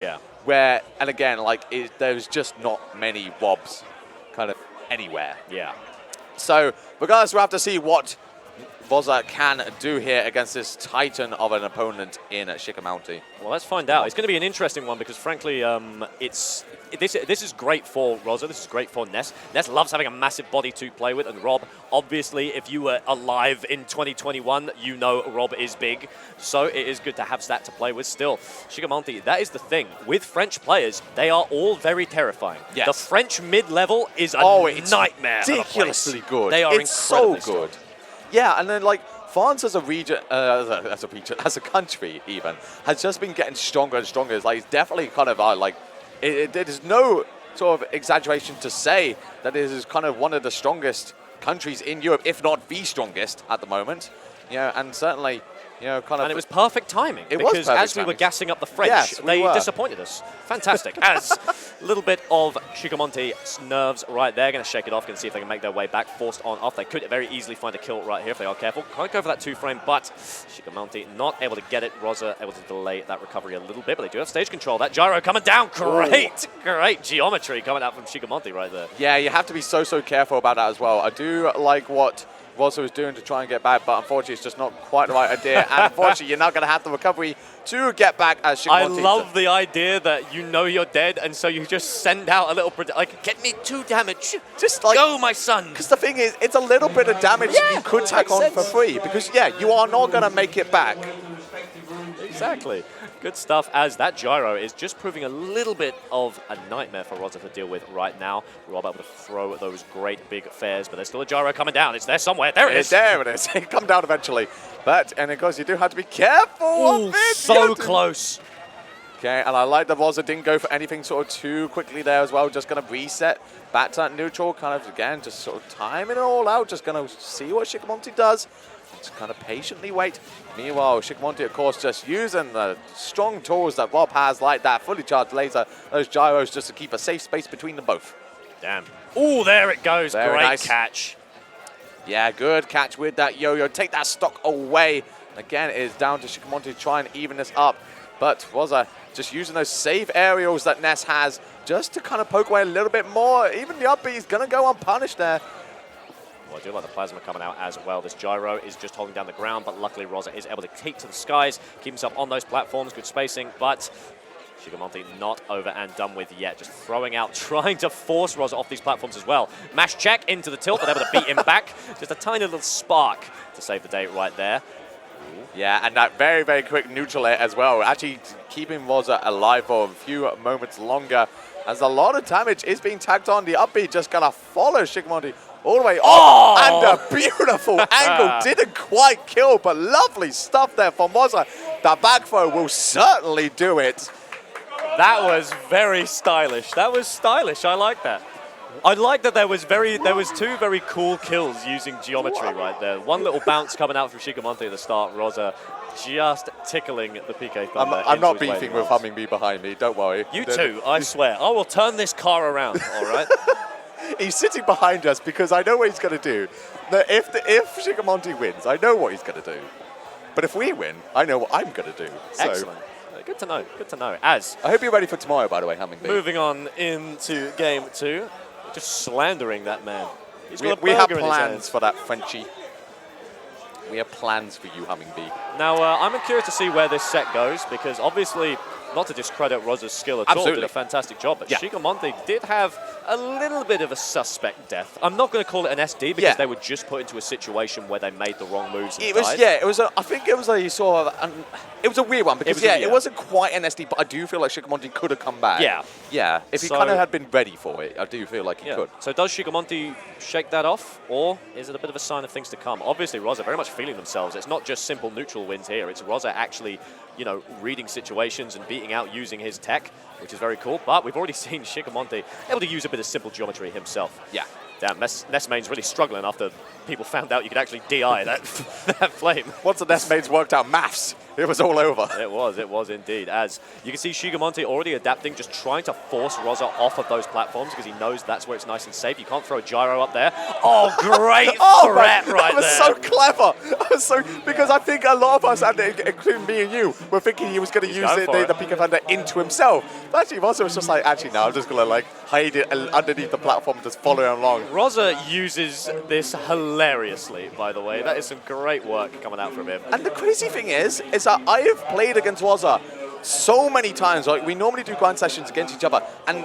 Yeah. Where, and again, like, there's just not many wobs kind of anywhere. Yeah. So, regardless, we'll have to see what Rozza can do here against this titan of an opponent in Shikamounty. Well, let's find out. It's going to be an interesting one because, frankly, this is great for Rozza. This is great for Ness. Ness loves having a massive body to play with, and Rob, obviously, if you were alive in 2021, you know Rob is big. So it is good to have that to play with still. Shikamounty, that is the thing. With French players, they are all very terrifying. Yes. The French mid-level is a nightmare. Ridiculously good. They are it's so incredibly good. Yeah, and then like France as a region, as a country even, has just been getting stronger and stronger. It's like, it's definitely kind of like, it is no sort of exaggeration to say that it is kind of one of the strongest countries in Europe, if not the strongest at the moment. You know, and certainly, you know, kind of. And it was perfect timing. Because as we were gassing up the French, they disappointed us. Fantastic. As a little bit of Shikamounty's nerves right there. Going to shake it off and see if they can make their way back. Forced on off. They could very easily find a kill right here if they are careful. Can't go for that 2-frame, but Shikamounty not able to get it. Rozza able to delay that recovery a little bit, but they do have stage control. That gyro coming down. Great. Great geometry coming out from Shikamounty right there. Yeah, you have to be so careful about that as well. I do like what Rozza was doing to try and get back, but unfortunately it's just not quite the right idea. And unfortunately, you're not going to have the recovery to get back as Shikamounty. I love the idea that you know you're dead, and so you just send out a little, like, get me 2 damage. Just like, go, my son. Because the thing is, it's a little bit of damage you could tack on for free. Because, yeah, you are not going to make it back. Exactly. Good stuff, as that gyro is just proving a little bit of a nightmare for Rozza to deal with right now. Rob able to throw those great big fares, but there's still a gyro coming down. It's there somewhere. There it is. There it is. It come down eventually. But, and of course, you do have to be careful of it. So close. Okay, and I like that Rozza didn't go for anything sort of too quickly there as well. Just going to reset back to that neutral, kind of, again, just sort of timing it all out. Just going to see what Shikamounty does. Just kind of patiently wait. Meanwhile, Shikamounty, of course, just using the strong tools that Rob has, like that fully charged laser, those gyros, just to keep a safe space between them both. Damn. Oh, there it goes. Very Great nice catch. Yeah, good catch with that yo-yo. Take that stock away. Again, it is down to Shikamounty to try and even this up. But Rozza just using those save aerials that Ness has just to kind of poke away a little bit more. Even the up B is going to go unpunished there. Well, I do like the plasma coming out as well. This gyro is just holding down the ground, but luckily Rozza is able to take to the skies, keep himself on those platforms, good spacing, but Shikamounty not over and done with yet. Just throwing out, trying to force Rozza off these platforms as well. Mash check into the tilt, but able to beat him back. Just a tiny little spark to save the day right there. Yeah, and that very, very quick neutral air as well. Actually keeping Rozza alive for a few moments longer, as a lot of damage is being tagged on. The up B just going to follow Shikamounty all the way up, and a beautiful angle. Didn't quite kill, but lovely stuff there from Rozza. The back throw will certainly do it. That was very stylish. That was stylish. I like that. I like that there was 2 very cool kills using geometry right there. One little bounce coming out from Shikamounty at the start. Rozza just tickling the PK Thunder. I'm not beefing with Hummingbee behind me. Don't worry. You too, I swear. I will turn this car around, all right? He's sitting behind us because I know what he's going to do. If Shikamounty wins, I know what he's going to do. But if we win, I know what I'm going to do. So. Excellent. Good to know. Good to know. As I hope you're ready for tomorrow, by the way, Hummingbee. Moving on into game 2. Just slandering that man. We have plans for that Frenchie. We have plans for you, Hummingbee. Now, I'm curious to see where this set goes, because obviously, not to discredit Rozza's skill at all, did a fantastic job, but Shikamounty did have a little bit of a suspect death. I'm not going to call it an SD, because they were just put into a situation where they made the wrong moves and died. It was I think it was a sort of, it was a weird one, because it wasn't quite an SD, but I do feel like Shikamounty could have come back. Yeah, if he kind of had been ready for it, I do feel like he could. So does Shikamounty shake that off, or is it a bit of a sign of things to come? Obviously, Rozza very much feeling themselves. It's not just simple neutral wins here. It's Rozza actually, you know, reading situations and beating out using his tech, which is very cool. But we've already seen Shikamounty able to use a bit of simple geometry himself. Yeah. Damn, Ness main's really struggling after people found out you could actually DI that, that flame. Once the Ness main's worked out maths. it was all over. It was indeed. As you can see, Shikamounty already adapting, just trying to force Rozza off of those platforms because he knows that's where it's nice and safe. You can't throw a gyro up there. Oh, great threat right there. That was so clever. Because I think a lot of us, including me and you, were thinking he was going to use the PK Thunder into himself. But actually, Rozza was just like, actually, no, I'm just going to like hide it underneath the platform, just follow him along. Rozza uses this hilariously, by the way. That is some great work coming out from him. And the crazy thing is that I have played against Rozza so many times. Like, we normally do grind sessions against each other, and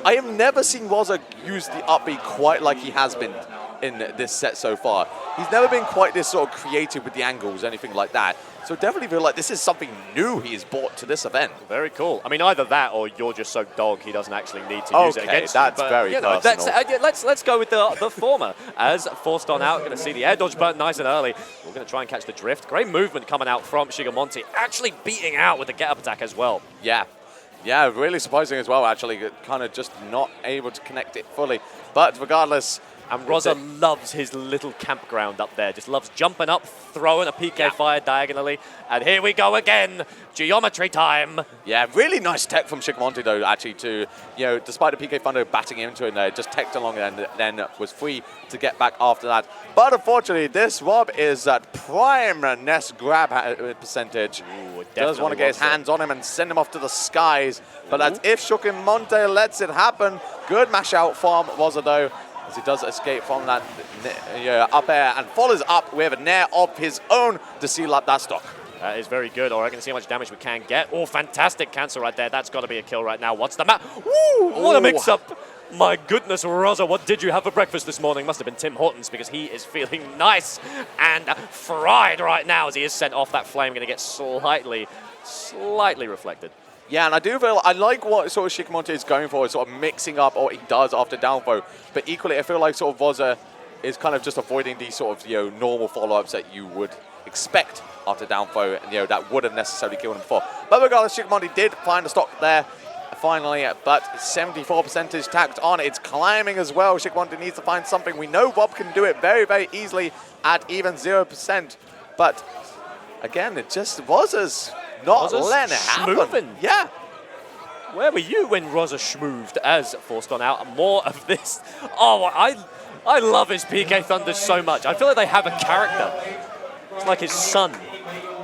I have never seen Rozza use the up B quite like he has been in this set so far. He's never been quite this sort of creative with the angles, anything like that. So definitely feel like this is something new he has brought to this event. Very cool. I mean, either that or you're just so dog he doesn't actually need to use it against you. That's very personal. Let's go with the former. As forced on out, going to see the air dodge button nice and early. We're going to try and catch the drift. Great movement coming out from Shikamounty, actually beating out with the get-up attack as well. Yeah, really surprising as well, actually. Kind of just not able to connect it fully. But regardless... And Rozza loves his little campground up there. Just loves jumping up, throwing a PK fire diagonally. And here we go again. Geometry time. Yeah, really nice tech from Shikamounty, though, actually, to, despite the PK Thunder batting into it, just teched along and then was free to get back after that. But unfortunately, this Rob is at prime Ness grab percentage. Ooh, does want to get his hands on him and send him off to the skies. But that's if Shikamounty lets it happen. Good mash out from Rozza, though, as he does escape from that up air and follows up with a nair of his own to seal up that stock. That is very good. All right, going to see how much damage we can get. Oh, fantastic cancel right there. That's got to be a kill right now. What's the map? Woo! What a mix-up. My goodness, Rozza, what did you have for breakfast this morning? Must have been Tim Hortons because he is feeling nice and fried right now as he is sent off. That flame going to get slightly reflected. Yeah, and I do feel, I like what sort of Shikamounty is going for, sort of mixing up what he does after downflow. But equally, I feel like sort of Rozza is kind of just avoiding these sort of, normal follow-ups that you would expect after downflow, and, that would have necessarily killed him before. But regardless, Shikamounty did find a stock there finally, but 74% is tacked on. It's climbing as well. Shikamounty needs to find something. We know Rob can do it very, very easily at even 0%. But again, it just Rozza's not letting it happen. Yeah. Where were you when Rozza schmooved as forced on out? More of this. Oh, I love his PK Thunder so much. I feel like they have a character. It's like his son.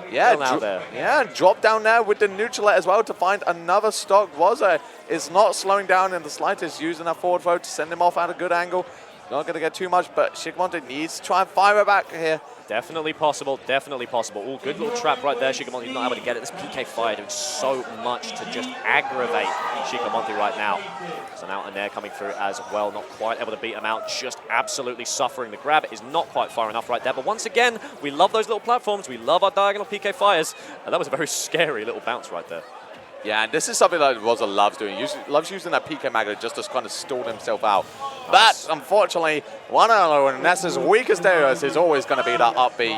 Yeah, drop down there with the neutral as well to find another stock. Rozza is not slowing down in the slightest, using that forward throw to send him off at a good angle. Not going to get too much, but Shikamounty needs to try and fire it back here. Definitely possible, definitely possible. Oh, good little trap right there. Shikamounty not able to get it. This PK fire doing so much to just aggravate Shikamounty right now. So now and there coming through as well. Not quite able to beat him out. Just absolutely suffering. The grab is not quite far enough right there. But once again, we love those little platforms. We love our diagonal PK fires. And that was a very scary little bounce right there. Yeah, and this is something that Rozza loves doing. Loves using that PK magnet just to kind of stall himself out. But unfortunately, one of Ness's weakest areas is always going to be that up B.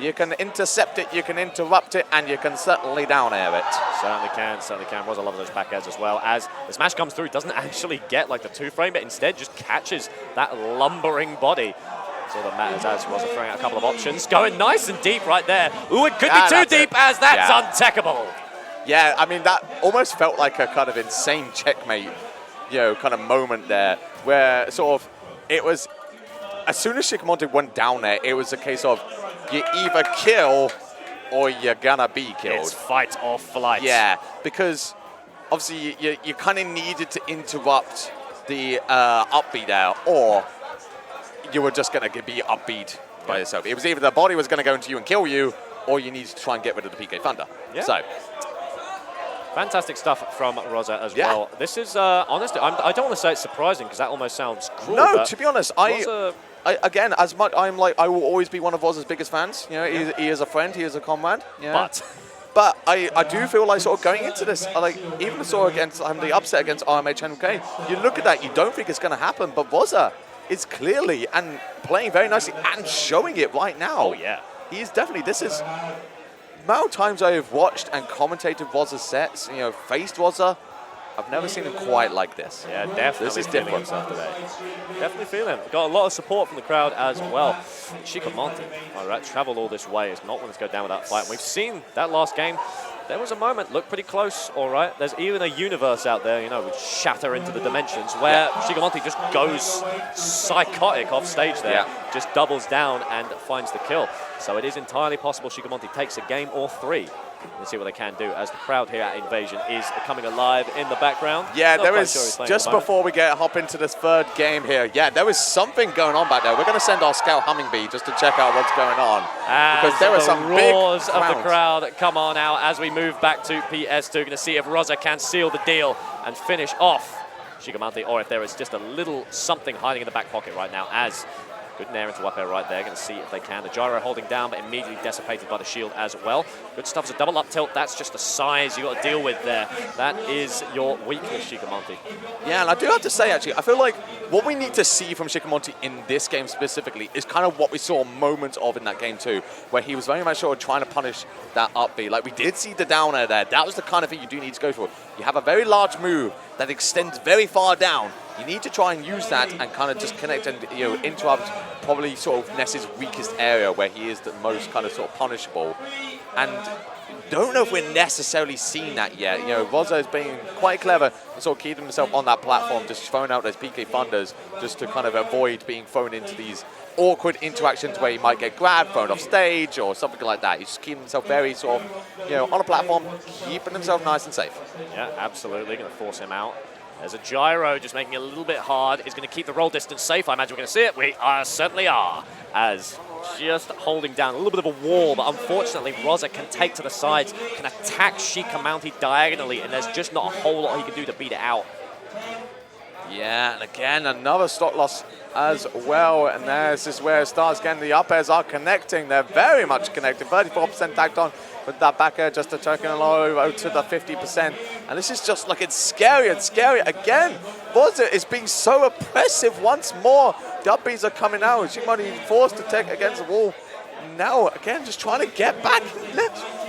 You can intercept it, you can interrupt it, and you can certainly down air it. Certainly can. Rozza loves those back airs as well. As the smash comes through, doesn't actually get like the 2-frame, but instead just catches that lumbering body. So that matters as Rozza throwing out a couple of options. Going nice and deep right there. Ooh, it could be too deep as that's untechable. Yeah, I mean, that almost felt like a kind of insane checkmate, kind of moment there, where sort of it was, as soon as Shikamounty went down there, it was a case of you either kill or you're gonna be killed. It's fight or flight. Yeah, because obviously you kind of needed to interrupt the upbeat there, or you were just gonna be upbeat by yourself. It was either the body was gonna go into you and kill you, or you needed to try and get rid of the PK Thunder. Yeah. So. Fantastic stuff from Rozza as well. This is, honestly, I don't want to say it's surprising because that almost sounds cruel. No, to be honest, again, as much, I will always be one of Rozza's biggest fans. He is a friend, he is a comrade. But I do feel like sort of going into this, even sort of against the upset against RMHMK, you look at that, you don't think it's going to happen, but Rozza is clearly and playing very nicely and showing it right now. Oh, yeah. He's definitely, this is... The amount of times I have watched and commentated Rozza's sets, faced Rozza, I've never seen him quite like this. Yeah, definitely. This is feeling different. himself today. Definitely feeling it. Got a lot of support from the crowd as well. Shikamounty, all right, traveled all this way. Is not wanting to go down with that fight. And we've seen that last game. There was a moment, looked pretty close, all right. There's even a universe out there, you know, with shatter into the dimensions, where Shikamounty just goes psychotic off stage there, just doubles down and finds the kill. So it is entirely possible Shikamounty takes a game or 3. Let's see what they can do as the crowd here at Invasion is coming alive in the background. Yeah, there is, just before we hop into this 3rd game here, there is something going on back there. We're going to send our scout Hummingbee just to check out what's going on. Because there are some roars of the crowd come on out as we move back to PS2. Going to see if Rozza can seal the deal and finish off Shikamounty, or if there is just a little something hiding in the back pocket right now as good nair into up air right there. Going to see if they can. The gyro holding down, but immediately dissipated by the shield as well. Good stuff as a double up tilt. That's just the size you got to deal with there. That is your weakness, Shikamounty. Yeah, and I do have to say, actually, I feel like what we need to see from Shikamounty in this game specifically is kind of what we saw moments of in that game too, where he was very much sort of trying to punish that up B. Like, we did see the down air there. That was the kind of thing you do need to go for. You have a very large move that extends very far down. You need to try and use that and kind of just connect and interrupt probably sort of Ness's weakest area where he is the most kind of sort of punishable. And don't know if we're necessarily seeing that yet. Rozza is being quite clever and sort of keeping himself on that platform, just throwing out those PK thunders just to kind of avoid being thrown into these awkward interactions where he might get grabbed, thrown off stage or something like that. He's just keeping himself very sort of, on a platform, keeping himself nice and safe. Yeah, absolutely. Going to force him out. There's a gyro just making it a little bit hard. Is going to keep the roll distance safe. I imagine we're going to see it. We certainly are. As just holding down a little bit of a wall, but unfortunately Rozza can take to the sides, can attack Shikamounty diagonally, and there's just not a whole lot he can do to beat it out. Yeah, and again, another stock loss as well. And this is where it starts again. The up airs are connecting. They're very much connected. 34% tagged on with that back air, just taking over to the 50%. And this is just like, it's scary and scary. Again, Rozza is being so oppressive once more. The up Bs are coming out. She might be forced to take against the wall. Now, again, just trying to get back.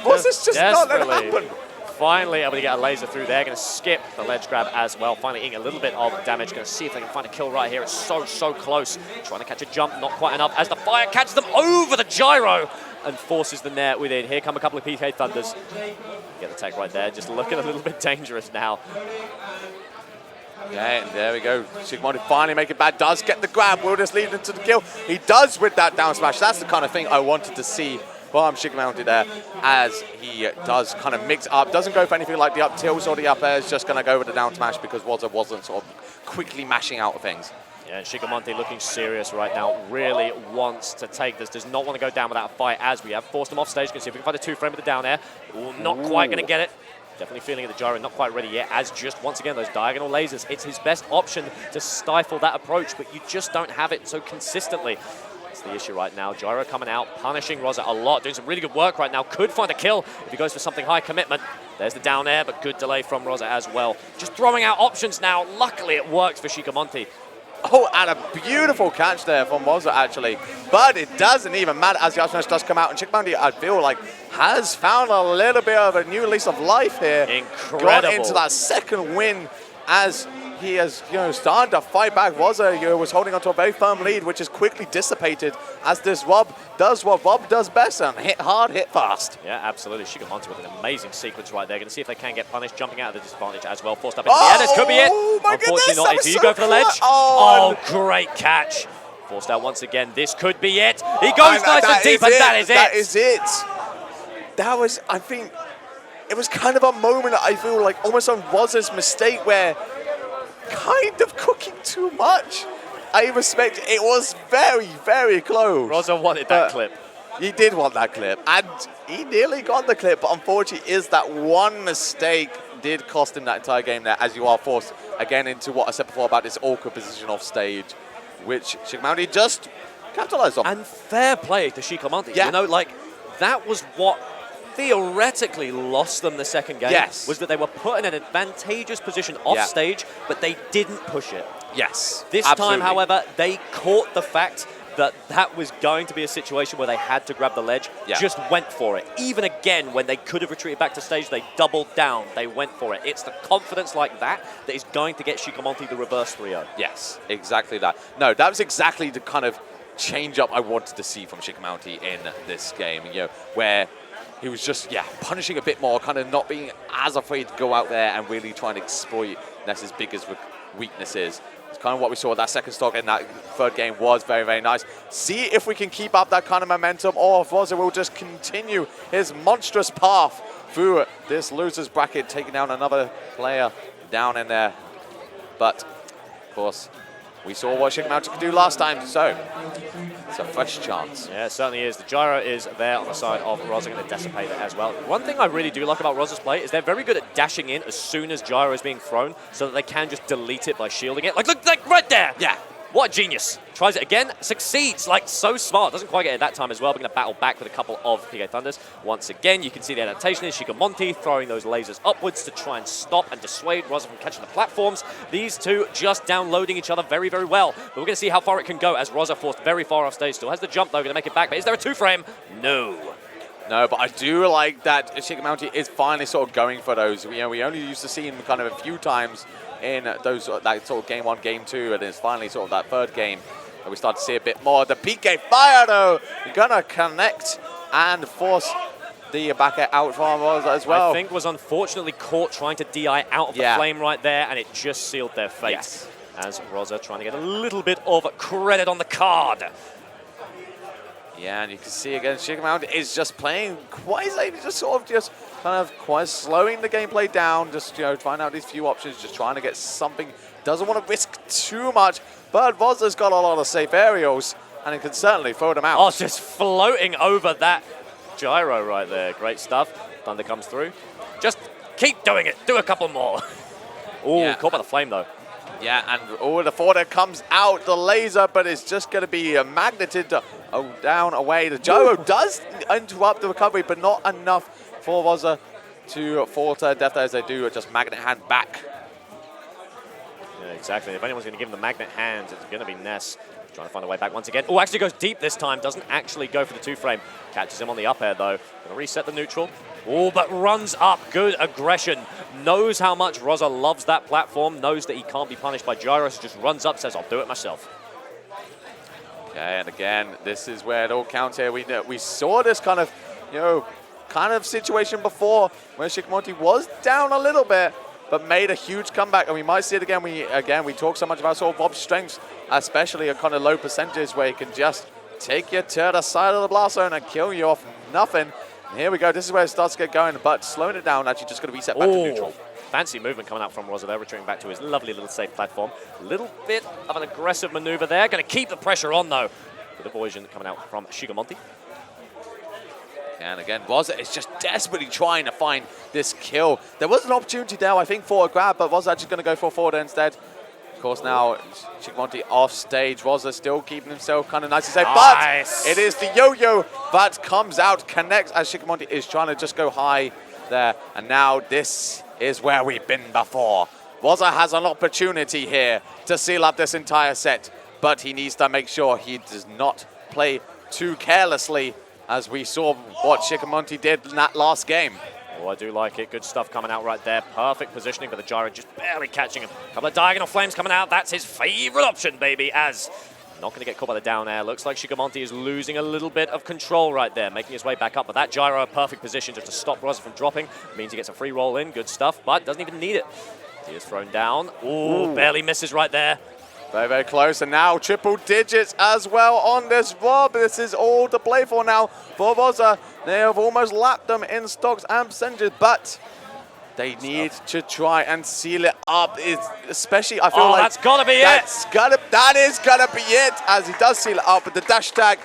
Rozza's just not letting it happen. Finally able to get a laser through there. Going to skip the ledge grab as well. Finally eating a little bit of damage. Going to see if they can find a kill right here. It's so close. Trying to catch a jump. Not quite enough as the fire catches them over the gyro and forces the net within. Here come a couple of PK Thunders. Get the tech right there. Just looking a little bit dangerous now. Yeah, and there we go. Shikamounty finally make it bad. Does get the grab. Will this lead into the kill? He does with that down smash. That's the kind of thing I wanted to see from Shikamounty there, as he does kind of mix up. Doesn't go for anything like the up tilts or the up airs. Just going to go with the down smash because Rozza wasn't sort of quickly mashing out of things. Yeah, Shikamounty looking serious right now. Really wants to take this. Does not want to go down without a fight, as we have forced him off stage. Can see if we can find a 2-frame with the down air. Not quite going to get it. Definitely feeling it, the gyro, not quite ready yet, as just, once again, those diagonal lasers. It's his best option to stifle that approach, but you just don't have it so consistently. That's the issue right now. Gyro coming out, punishing Rozza a lot, doing some really good work right now. Could find a kill if he goes for something high commitment. There's the down air, but good delay from Rozza as well. Just throwing out options now. Luckily, it works for Shikamounty. Oh, and a beautiful catch there from Rozza, actually. But it doesn't even matter as the up smash does come out. And Shikamounty, I feel like, has found a little bit of a new lease of life here. Incredible. Gone into that second win as he has, started to fight back. Rozza was holding onto a very firm lead, which is quickly dissipated as this Rob does what Rob does best and hit hard, hit fast. Yeah, absolutely. Shikamounty with an amazing sequence right there. Going to see if they can get punished. Jumping out of the disadvantage as well. Forced up into the air. This could be it. Unfortunately not. Do you go for the ledge? Oh, great catch. Forced out once again. This could be it. He goes nice and deep, and that is it. That is it. That was, I think, it was kind of a moment, I feel like, almost on Rozza's mistake where kind of cooking too much. I respect it. Was very, very close. Rozza wanted that clip. He did want that clip, and he nearly got the clip, but unfortunately is that one mistake did cost him that entire game there, as you are forced again into what I said before about this awkward position off stage, which Shikamounty just capitalized on. And fair play to Shikamounty. Yeah. That was what theoretically lost them the second game. Yes. Was that they were put in an advantageous position off stage, but they didn't push it. Yes. This time, however, they caught the fact that was going to be a situation where they had to grab the ledge, just went for it. Even again, when they could have retreated back to stage, they doubled down, they went for it. It's the confidence like that that is going to get Shikamounty the reverse 3-0. Yes, exactly that. No, that was exactly the kind of change-up I wanted to see from Shikamounty in this game, you know, where he was just, punishing a bit more, kind of not being as afraid to go out there and really trying to exploit Ness's biggest weaknesses. It's kind of what we saw. That second stock in that third game was very, very nice. See if we can keep up that kind of momentum, or if Rozza will just continue his monstrous path through this loser's bracket, taking down another player down in there. But, of course, we saw what Shikamounty could do last time, so it's a fresh chance. Yeah, it certainly is. The gyro is there on the side of Rozza, going to dissipate it as well. One thing I really do like about Rozza's play is they're very good at dashing in as soon as gyro is being thrown, so that they can just delete it by shielding it. Like, look, like right there! Yeah. What a genius. Tries it again, succeeds, like so smart. Doesn't quite get it that time as well, but going to battle back with a couple of PK Thunders. Once again, you can see the adaptation is Shikamounty throwing those lasers upwards to try and stop and dissuade Rozza from catching the platforms. These two just downloading each other very, very well. But we're going to see how far it can go as Rozza forced very far off stage. Still has the jump though, going to make it back. But is there a 2-frame? No. No, but I do like that Shikamounty is finally sort of going for those. You know, we only used to see him kind of a few times in those that sort of game 1, game 2, and it's finally sort of that third game that we start to see a bit more. The PK fire though, gonna connect and force the back out from Rozza as well. I think was unfortunately caught trying to DI out of the flame right there, and it just sealed their fate. Yes. As Rozza trying to get a little bit of credit on the card. Yeah, and you can see again, Shikamounty is just playing quite safe, just kind of quite slowing the gameplay down, just, you know, trying out these few options, just trying to get something. Doesn't want to risk too much, but Rozza's got a lot of safe aerials, and he can certainly throw them out. Oh, just floating over that gyro right there. Great stuff. Thunder comes through. Just keep doing it. Do a couple more. Oh, caught by the flame, though. Yeah, and the forward comes out, the laser, but it's just going to be magneted down, away. The gyro does interrupt the recovery, but not enough for Rozza to fall to death as they do just magnet hand back. Yeah, exactly. If anyone's going to give him the magnet hand, it's going to be Ness. Trying to find a way back once again. Oh, actually goes deep this time. Doesn't actually go for the 2-frame. Catches him on the up air, though. Going to reset the neutral. Oh, but runs up. Good aggression. Knows how much Rozza loves that platform. Knows that he can't be punished by gyro, so just runs up, says, I'll do it myself. Okay, and again, this is where it all counts here. We saw this kind of situation before where Shikamounty was down a little bit, but made a huge comeback, and we might see it again. We talk so much about sort of Bob's strengths, especially at kind of low percentages where he can just take you to the side of the blast zone and kill you off nothing. And here we go. This is where it starts to get going, but slowing it down, actually just going to reset back to neutral. Fancy movement coming out from Rozza there, retreating back to his lovely little safe platform. A little bit of an aggressive maneuver there. Going to keep the pressure on, though. With evasion coming out from Shikamounty. And again, Rozza is just desperately trying to find this kill. There was an opportunity there, I think, for a grab, but Rozza actually going to go for a forward instead. Of course, now Shikamounty off stage. Rozza still keeping himself kind of nice and safe, but it is the yo-yo that comes out, connects as Shikamounty is trying to just go high there. And now this is where we've been before. Rozza has an opportunity here to seal up this entire set, but he needs to make sure he does not play too carelessly, as we saw what Shikamounty did in that last game. Oh, I do like it. Good stuff coming out right there. Perfect positioning for the gyro, just barely catching him. A couple of diagonal flames coming out. That's his favorite option, baby, as not going to get caught by the down air. Looks like Shikamounty is losing a little bit of control right there, making his way back up. But that gyro, a perfect position just to stop Rozza from dropping. Means he gets a free roll in. Good stuff, but doesn't even need it. He is thrown down. Ooh, barely misses right there. Very, very close, and now triple digits as well on this Rob. This is all to play for now for Rozza. They have almost lapped them in stocks and percentages, but they need to try and seal it up. Especially, I feel like that's got to be it. That is got to be it, as he does seal it up with the dash tag